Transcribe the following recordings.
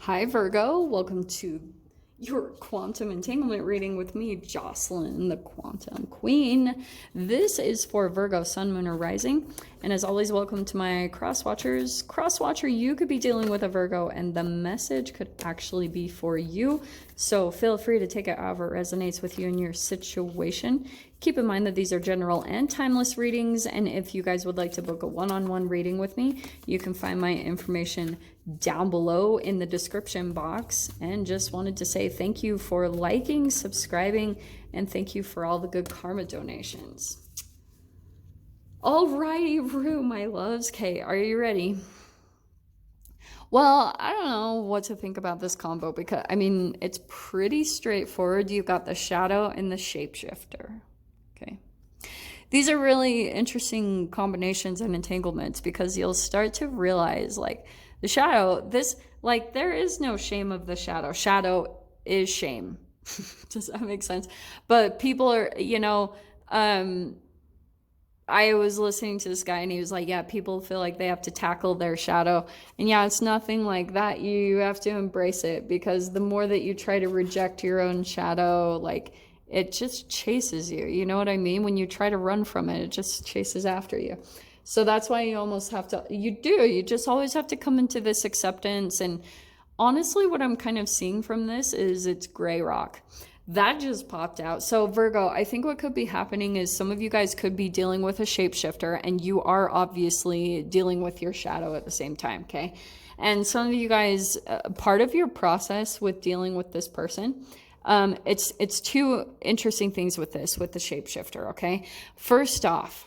Hi Virgo, welcome to your quantum entanglement reading with me, Jocelyn, the quantum queen. This is for Virgo, sun, moon, or rising. And as always, welcome to my cross watchers. Cross watcher, you could be dealing with a Virgo and the message could actually be for you. So feel free to take it however it resonates with you in your situation. Keep in mind that these are general and timeless readings, and if you guys would like to book a one-on-one reading with me, you can find my information down below in the description box. And just wanted to say thank you for liking, subscribing, and thank you for all the good karma donations. Alrighty, Rue, my loves. Okay, are you ready? Well, I don't know what to think about this combo because, I mean, it's pretty straightforward. You've got the shadow and the shapeshifter. Okay. These are really interesting combinations and entanglements because you'll start to realize, like, the shadow, there is no shame of the shadow. Shadow is shame. Does that make sense? But people are, I was listening to this guy and he was like, yeah, people feel like they have to tackle their shadow. And yeah, it's nothing like that. You have to embrace it because the more that you try to reject your own shadow, like, it just chases you. You know what I mean? When you try to run from it, it just chases after you. So that's why you almost have to, you just always have to come into this acceptance. And honestly, what I'm kind of seeing from this is it's gray rock. That just popped out. So Virgo, I think what could be happening is some of you guys could be dealing with a shapeshifter and you are obviously dealing with your shadow at the same time, okay? And some of you guys, part of your process with dealing with this person, it's two interesting things with this, with the shapeshifter, okay? First off,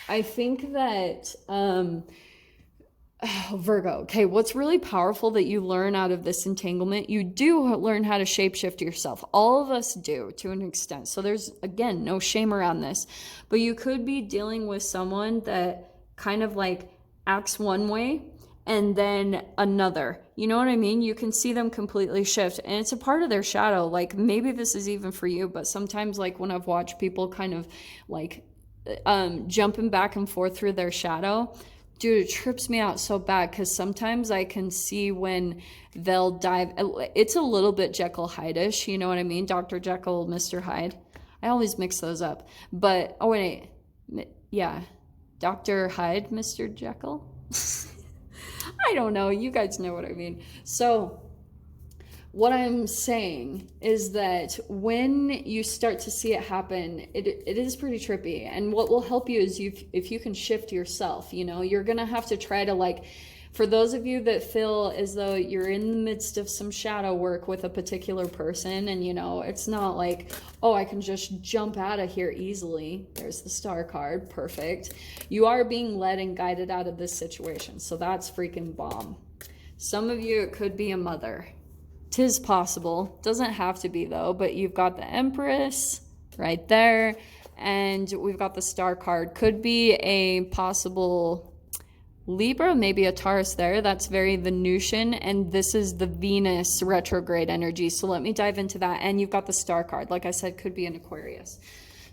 I think that, Virgo, okay, what's really powerful that you learn out of this entanglement, you do learn how to shapeshift yourself. All of us do to an extent. So there's, again, no shame around this. But you could be dealing with someone that kind of like acts one way and then another. You know what I mean? You can see them completely shift. And it's a part of their shadow. Like, maybe this is even for you, but sometimes, like, when I've watched people kind of like jumping back and forth through their shadow, dude, it trips me out so bad because sometimes I can see when they'll dive. It's a little bit Jekyll Hyde-ish, you know what I mean? Dr. Jekyll, Mr. Hyde. I always mix those up. But, oh wait, yeah. Dr. Hyde, Mr. Jekyll? I don't know. You guys know what I mean. So what I'm saying is that when you start to see it happen, it is pretty trippy. And what will help you is if you can shift yourself, you're going to have to try to, like, for those of you that feel as though you're in the midst of some shadow work with a particular person and, it's not like, oh, I can just jump out of here easily. There's the star card. Perfect. You are being led and guided out of this situation. So that's freaking bomb. Some of you, it could be a mother. 'Tis possible. Doesn't have to be though, but you've got the Empress right there. And we've got the star card. Could be a possible Libra, maybe a Taurus there. That's very Venusian. And this is the Venus retrograde energy. So let me dive into that. And you've got the star card. Like I said, could be an Aquarius.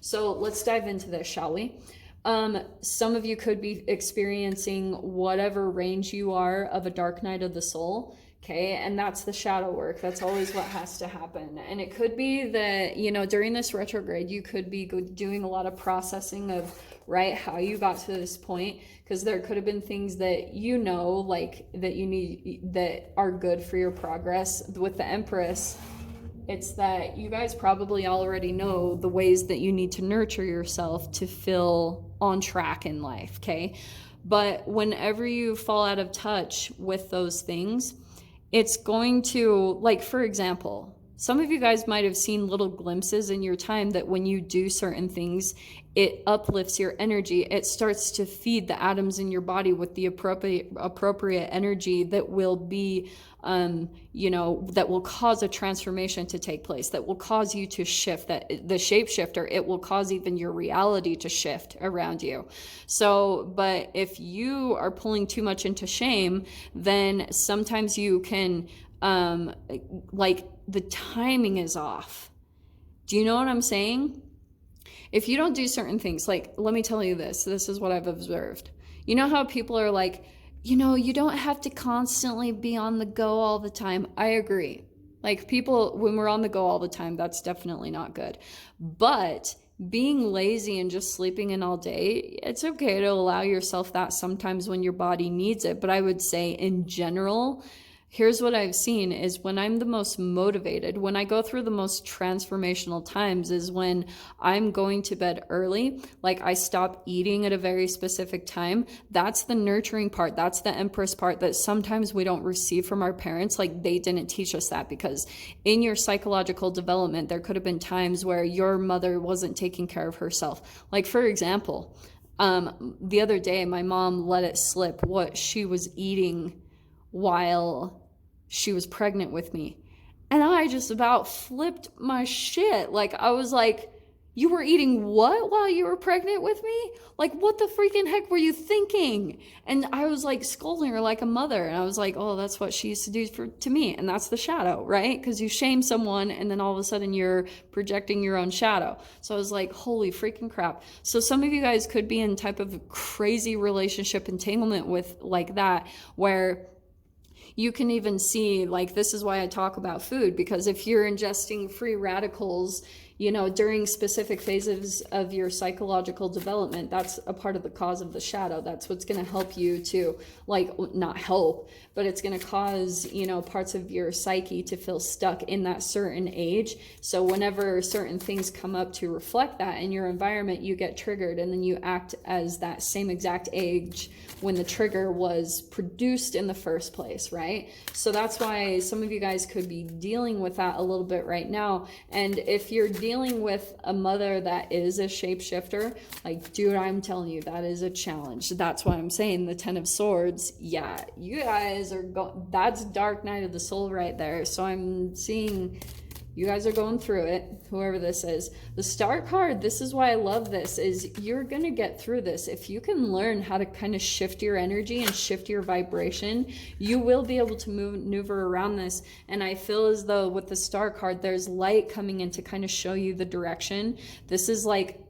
So let's dive into this, shall we? Some of you could be experiencing whatever range you are of a dark night of the soul. Okay, and that's the shadow work. That's always what has to happen. And it could be that, during this retrograde, you could be doing a lot of processing of, right, how you got to this point. Because there could have been things that like, that you need, that are good for your progress. With the Empress, it's that you guys probably already know the ways that you need to nurture yourself to feel on track in life, okay? But whenever you fall out of touch with those things, it's going to, like, for example, some of you guys might have seen little glimpses in your time that when you do certain things, it uplifts your energy. It starts to feed the atoms in your body with the appropriate energy that will be, that will cause a transformation to take place, that will cause you to shift, that the shapeshifter, it will cause even your reality to shift around you. So, but if you are pulling too much into shame, then sometimes you can, like, the timing is off. Do you know what I'm saying? If you don't do certain things, like, let me tell you this is what I've observed. You know how people are like, you know, you don't have to constantly be on the go all the time. I agree. Like, people, when we're on the go all the time, that's definitely not good. But being lazy and just sleeping in all day, it's okay to allow yourself that sometimes when your body needs it. But I would say in general, here's what I've seen is when I'm the most motivated, when I go through the most transformational times, is when I'm going to bed early. Like, I stop eating at a very specific time. That's the nurturing part. That's the Empress part that sometimes we don't receive from our parents. Like, they didn't teach us that, because in your psychological development, there could have been times where your mother wasn't taking care of herself. Like, for example, the other day, my mom let it slip what she was eating while she was pregnant with me. And I just about flipped my shit. Like, I was like, you were eating what while you were pregnant with me? Like, what the freaking heck were you thinking? And I was like scolding her like a mother. And I was like, oh, that's what she used to do to me. And that's the shadow, right? Because you shame someone and then all of a sudden you're projecting your own shadow. So I was like, holy freaking crap. So some of you guys could be in type of crazy relationship entanglement with like that, where you can even see, like, this is why I talk about food, because if you're ingesting free radicals, you know, during specific phases of your psychological development, that's a part of the cause of the shadow. That's what's going to help you to, like, not help, but it's going to cause, you know, parts of your psyche to feel stuck in that certain age. So whenever certain things come up to reflect that in your environment, you get triggered, and then you act as that same exact age when the trigger was produced in the first place, right? So that's why some of you guys could be dealing with that a little bit right now. And if you're dealing with a mother that is a shapeshifter, like, dude, I'm telling you, that is a challenge. That's why I'm saying the 10 of Swords. Yeah, you guys are that's dark night of the soul right there. So I'm seeing you guys are going through it, whoever this is. The Star card, this is why I love this, is you're going to get through this. If you can learn how to kind of shift your energy and shift your vibration, you will be able to maneuver around this. And I feel as though with the Star card, there's light coming in to kind of show you the direction. This is like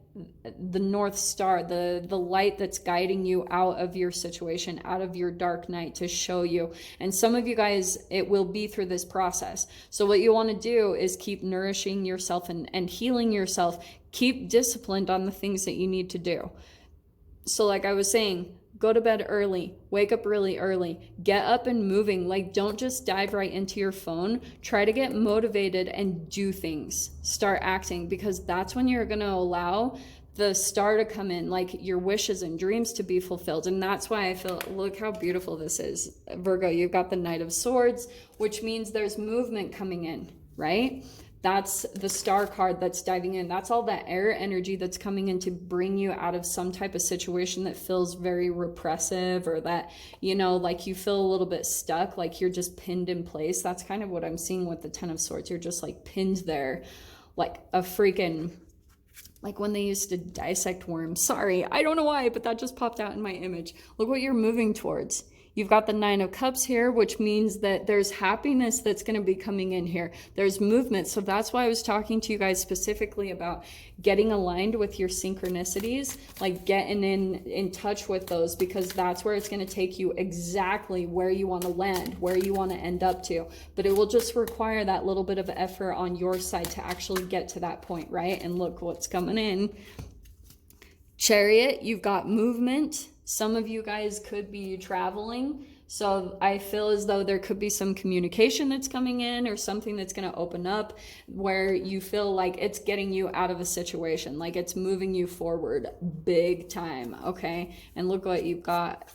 the North Star, the light that's guiding you out of your situation, out of your dark night, to show you. And some of you guys, it will be through this process. So what you want to do is keep nourishing yourself and healing yourself. Keep disciplined on the things that you need to do. So like I was saying, go to bed early, wake up really early, get up and moving. Like, don't just dive right into your phone. Try to get motivated and do things. Start acting, because that's when you're going to allow the star to come in, like your wishes and dreams to be fulfilled. And that's why I feel, look how beautiful this is. Virgo, you've got the Knight of Swords, which means there's movement coming in, right? That's the Star card that's diving in. That's all that air energy that's coming in to bring you out of some type of situation that feels very repressive, or that, you know, like you feel a little bit stuck, like you're just pinned in place. That's kind of what I'm seeing with the 10 of Swords. You're just like pinned there, like a freaking, like when they used to dissect worms. Sorry, I don't know why, but that just popped out in my image. Look what you're moving towards. You've got the 9 of Cups here, which means that there's happiness that's going to be coming in here. There's movement. So that's why I was talking to you guys specifically about getting aligned with your synchronicities, like getting in touch with those, because that's where it's going to take you exactly where you want to land, where you want to end up to. But it will just require that little bit of effort on your side to actually get to that point, right? And look what's coming in. Chariot, you've got movement. Some of you guys could be traveling. So I feel as though there could be some communication that's coming in, or something that's going to open up where you feel like it's getting you out of a situation, like it's moving you forward big time. Okay. And look what you've got.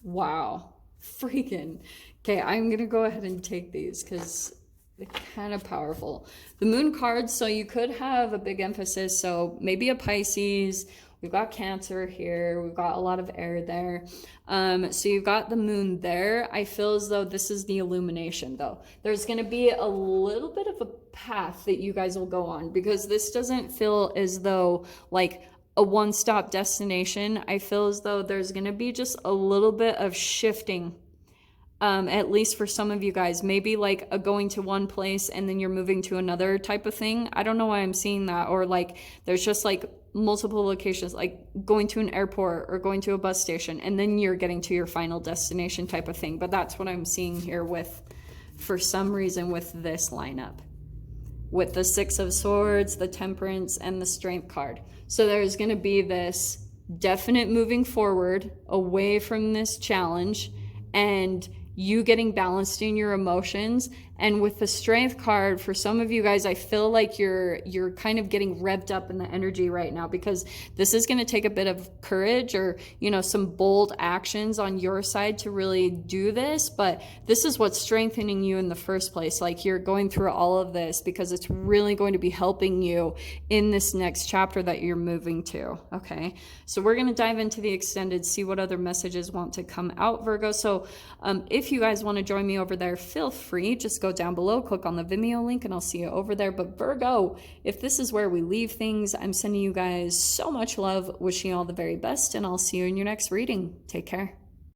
Wow. Freaking. Okay. I'm going to go ahead and take these because they're kind of powerful. The Moon cards. So you could have a big emphasis. So maybe a Pisces. We've got Cancer here. We've got a lot of air there. So you've got the Moon there. I feel as though this is the illumination, though. There's going to be a little bit of a path that you guys will go on, because this doesn't feel as though like a one-stop destination. I feel as though there's going to be just a little bit of shifting. At least for some of you guys, maybe like a going to one place and then you're moving to another type of thing. I don't know why I'm seeing that. Or like there's just like multiple locations, like going to an airport or going to a bus station, and then you're getting to your final destination type of thing. But that's what I'm seeing here with, for some reason, with this lineup, with the Six of Swords, the Temperance, and the Strength card. So there's going to be this definite moving forward away from this challenge, and you getting balanced in your emotions. And with the Strength card, for some of you guys, I feel like you're kind of getting revved up in the energy right now, because this is going to take a bit of courage, or, you know, some bold actions on your side to really do this. But this is what's strengthening you in the first place. Like, you're going through all of this because it's really going to be helping you in this next chapter that you're moving to. Okay, so we're going to dive into the extended, see what other messages want to come out, Virgo. So if you guys want to join me over there, feel free. Just go down below, click on the Vimeo link, and I'll see you over there. But Virgo, if this is where we leave things, I'm sending you guys so much love, wishing you all the very best, and I'll see you in your next reading. Take care.